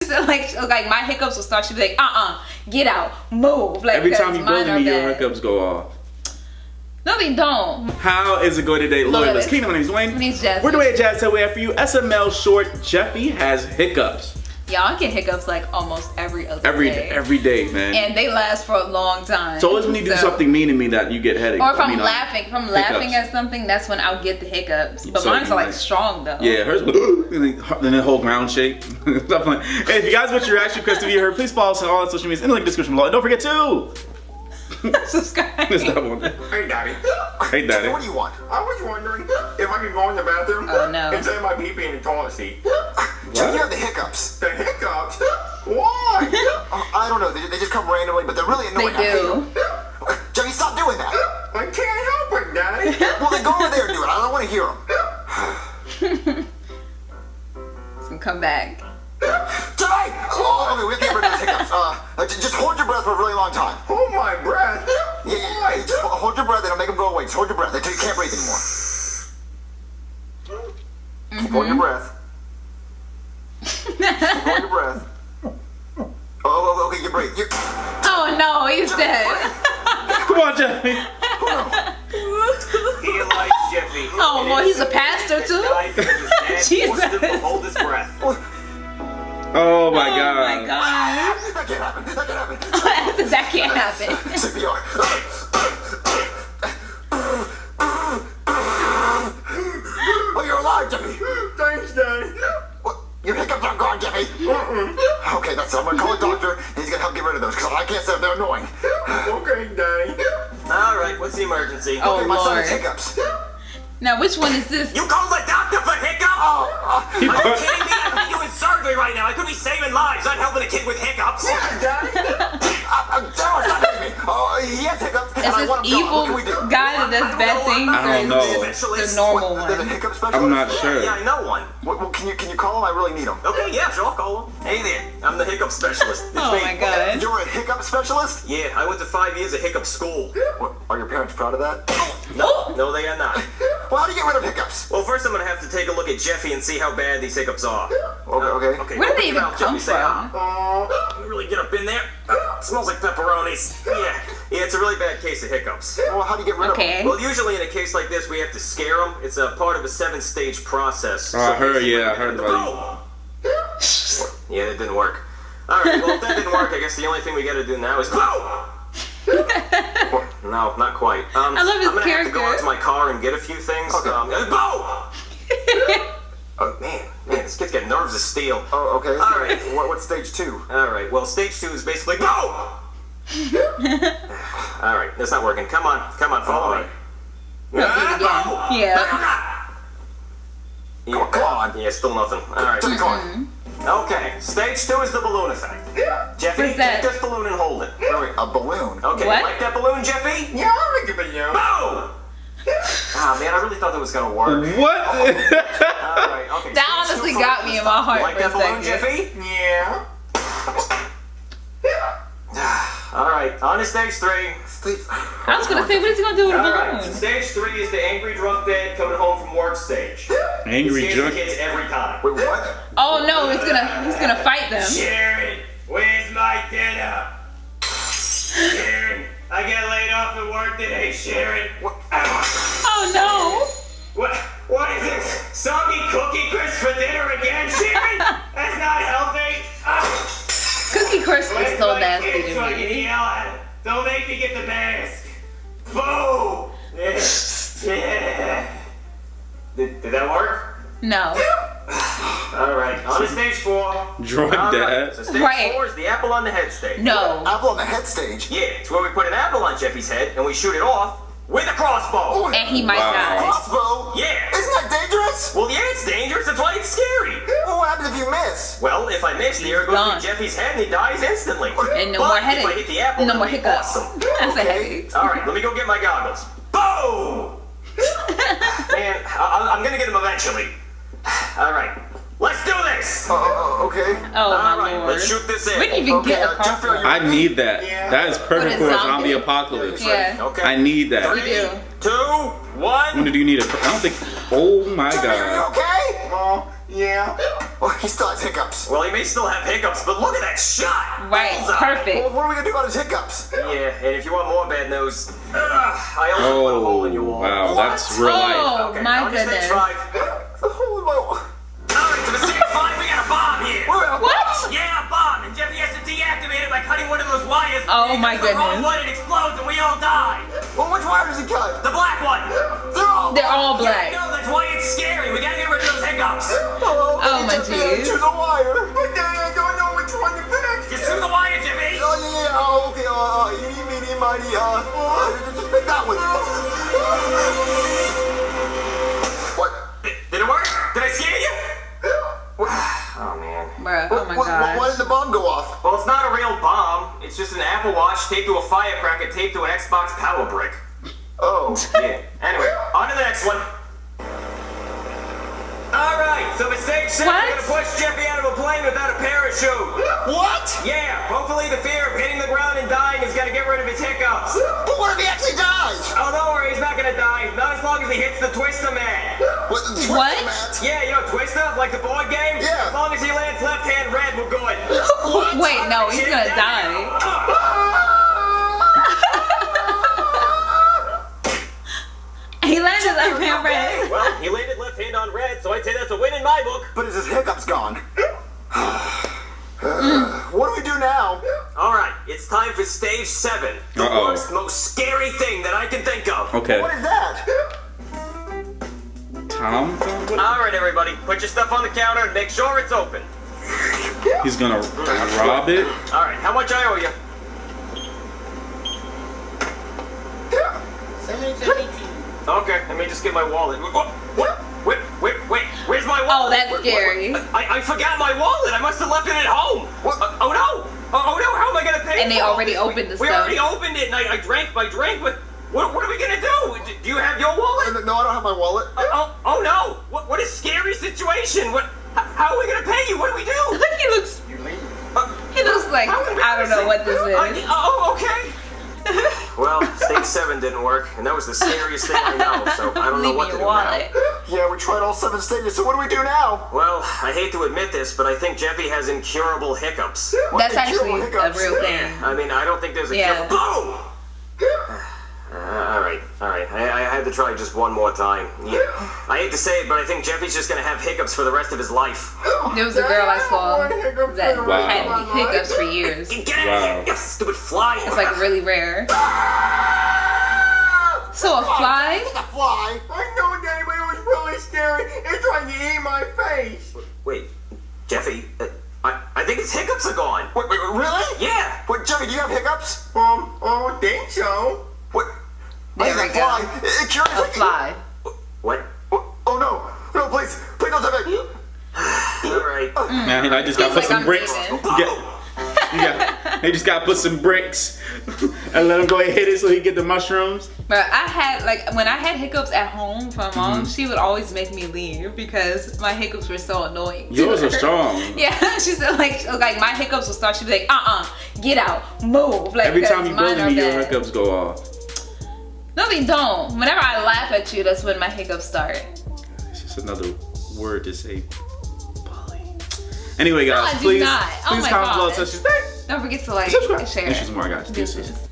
said like my hiccups will start. She'd be like, get out, move. Like every time you go to me, your bad. hiccups go off. No, they don't. How is it going today, Loyalist Kingdom? My name's Dwayne. My name's Jasmine. We're Dwayne and Jazz. So we have for you SML short. Jeffy has hiccups. Y'all, I get hiccups like almost every other day. Every day, man. And they last for a long time. So always when you do something mean to me that you get headaches. Or if I'm laughing at something, that's when I'll get the hiccups. But mine's are like strong though. Yeah, hers and then the whole ground shake. Stuff like. Hey, if you guys want your reaction request to be heard, please follow us on all the social medias in the link description below. And don't forget to subscribe. It's that one. Hey, Daddy. Hey, Daddy. What do you want? I was wondering if I could go in the bathroom and take my pee-pee in the toilet seat. Jeff, you have the hiccups. The hiccups? Why? I don't know. They just come randomly, but they're really annoying. They do. Jeffy, stop doing that. I can't help it, Daddy. Well, then go over there and do it. I don't want to hear them. It's gonna come back. Tonight! Oh, okay, we have to get rid of those hiccups. Just hold your breath for a really long time. Hold my breath. Yeah. Just hold your breath and it'll make them go away. Just hold your breath until you can't breathe anymore. Keep holding your breath. Keep holding your breath. Oh, okay, you breathe. Oh no, he's dead. Come on, Jeffy. He likes Jeffy. Oh well, he's a pastor too. Jesus. Hold his breath. Oh my God. Oh my God. That can't happen. That can't happen. That can't happen. CPR. Oh, you're alive, Jeffy. Thanks, Daddy. What? Your hiccups aren't gone, Jeffy. Okay, that's it. I'm gonna call a doctor, and he's gonna help get rid of those, because I can't say if they're annoying. Okay, Daddy. All right, what's the emergency? Oh, Okay, my son Lord. has hiccups. Now, which one is this? You call the doctor for hiccups? Are you kidding me? I could be doing surgery right now. I could be saving lives, not helping a kid with hiccups. Daddy. Stop hitting me. Oh, he has hiccups. Is this evil guy that does bad things, I don't or know. is this the normal There's a one? hiccup specialist? I'm not sure. Yeah, I know one. Well, can you call him? I really need him. Okay, yeah, sure, I'll call him. Hey there, I'm the hiccup specialist. It's Oh me. my God. You're a hiccup specialist? Yeah, I went to 5 years of hiccup school. What, are your parents proud of that? No, they are not. Well, how do you get rid of hiccups? Well, first I'm gonna have to take a look at Jeffy and see how bad these hiccups are. Okay. Okay. Where did open they your even mouth, come Jeffy, say, from? Let me really get up in there. Smells like pepperonis. Yeah, it's a really bad case of hiccups. Well, how do you get rid of them? Okay. Well, usually in a case like this, we have to scare them. It's a part of a 7-stage process. Oh, I heard basically, about Yeah, that didn't work. All right, well, if that didn't work, I guess the only thing we got to do now is No, not quite. I love his I'm gonna have to go out character. to my car and get a few things. Okay. Oh, man, this kid's got nerves of steel. Oh, okay. All right. What's stage 2? All right, well, stage 2 is basically All right, that's not working. Come on, follow me. Yeah. Come on. Yeah, still nothing. All right. To the car. Okay, stage 2 is the balloon effect. Jeffy, What's that? take this balloon and hold it. Wait, a balloon? Okay, What? you like that balloon, Jeffy? Yeah, I'll make a balloon. Boom! Ah, man, I really thought that was gonna work. What? All right, okay. That stage honestly 2 got me in my heart You like for a that balloon, second. Jeffy? Yeah. All right, on to stage 3. I was gonna say, what is he gonna do with a All right, balloon? stage 3 is the angry drunk dad coming home from work stage. Angry It scares drunk. the kids every time. Wait, what? Oh no, he's gonna fight them. Sharon, where's my dinner? Sharon, I got laid off at work today, Sharon. Oh no. What is this? Soggy Cookie Crisp for dinner again, Sharon? That's not healthy. Cookie Crisp is so Where's my nasty kid so I to can me. yell at him? Don't make me get the mask. Boo! Did that work? No. All right, on to stage 4. Drunk All right, dad. so stage Right. 4 is the apple on the head stage. No. Apple on the head stage? Yeah, it's where we put an apple on Jeffy's head and we shoot it off with a crossbow. And he might Wow. die. Crossbow? Yeah. Isn't that dangerous? Well, yeah, it's dangerous. That's why it's scary. Well, what happens if you miss? Well, if I miss, the air goes gone. through Jeffy's head and he dies instantly. And no But more if I hit headaches. the apple, No that'll more be hiccups. awesome. That's a headache. All right, let me go get my goggles. Boom! Man, I'm gonna get him eventually. All right, let's do this. Okay. Oh my All right, lord. let's shoot this in. We didn't even get a Jeffrey, crossbow. I need that. That is perfect What, for a a zombie zombie? apocalypse. Yeah. Okay. I need that. 3, You do. 2, 1. When do you need a? I don't think. Oh my Jeffy, are you God. okay? Yeah. Oh, he still has hiccups. Well, he may still have hiccups, but look at that shot! Right, Bullseye. perfect. Well, what are we gonna do about his hiccups? Yeah, and if you want more bad news, I also put a hole in your wall. Wow, that's real life. Oh, Okay, my on to stage goodness. 5. The hole in my wall. Alright, to the stage 5, we got a bomb here! What? Yeah, a bomb, and Jeffy has to deactivate it by cutting one of those wires. Oh, my The wrong goodness. one, it explodes, and we all die. Well, which wire does he cut? The black one. They're all black. No, that's why it's scary. We gotta get rid of those hiccups. Oh, my Jeffy, jeez. choose a wire. But then I don't know which one to pick. Just through the wire, Jeffy. Oh, yeah. Oh, okay. Eeny, meeny, miny, just pick that one. What? Did it work? Did I scare you? Oh, man. Bruh, oh my Why gosh. did the bomb go off? Well, it's not a real bomb. It's just an Apple Watch taped to a firecracker taped to an Xbox power brick. Oh. Yeah. Anyway, on to the next one. Alright, so at stage 6, we're What? gonna push Jeffy out of a plane without a parachute. What? Yeah, hopefully the fear of hitting the ground and dying is gonna get rid of his hiccups. But what if he actually dies? Oh, don't worry, he's not gonna die. Not as long as he hits the Twister Man. What? What? Yeah, you know Twister, like the board game? Yeah. As long as he lands left hand red, we're good. Wait, no, he's gonna die. He landed left hand red. Well, he landed left hand on red, so I'd say that's a win in my book. But is his hiccups gone? What do we do now? Alright, it's time for stage 7. The worst, most scary thing that I can think of. Okay. What is that? Tom? Alright, everybody, put your stuff on the counter and make sure it's open. He's gonna rob it? Alright, how much I owe you? Okay, let me just get my wallet. Wait, where's my wallet? Oh, that's scary. I forgot my wallet. I must have left it at home. What? Oh no! Oh no! How am I gonna pay? And they for all already this? opened the We stuff. already opened it, and I drank my drink. But what are we gonna do? Do you have your wallet? No, I don't have my wallet. Oh no! What a scary situation! How are we gonna pay you? What do we do? He looks like, I don't know what this is. Oh, okay. Well, stage 7 didn't work, and that was the scariest thing I know. So I don't know Leave what me to your do wallet. now. Yeah, we tried all 7 stages, so what do we do now? Well, I hate to admit this, but I think Jeffy has incurable hiccups. That's actually Incurable a hiccups? real thing. I mean, I don't think there's a Yeah. cure. Boom! All right. I had to try just one more time. Yeah. I hate to say it, but I think Jeffy's just gonna have hiccups for the rest of his life. There was a girl I saw that Wow. had hiccups for years. Get out of here, you stupid fly! It's like really rare. So a fly? It's a fly. I know, Daddy, but it was really scary. It's trying to eat my face. Wait, Jeffy, I think his hiccups are gone. Wait, really? Yeah. Wait, Jeffy, do you have hiccups? I don't think so. What? There we That go. fly. It cured his A fly. What? Oh no! No, please don't tell me. All right. Man, I just gotta put He's some like, bricks. I'm leaving. They just gotta put some bricks and let him go ahead and hit it so he get the mushrooms. But I had, like, when I had hiccups at home from mom, she would always make me leave because my hiccups were so annoying. to Yours are her. strong. Yeah, she said like my hiccups would start. She'd be like, get out, move. Like, Every time 'cause you mine bully are me, your bad. hiccups go off. No, they don't. Whenever I laugh at you, that's when my hiccups start. It's just another word to say bully. Anyway, guys, I do please not. Oh comment my below. gosh. Touch this thing. Don't forget to like, Subscribe. share. And she's more. I got you. Deuces. Deuces.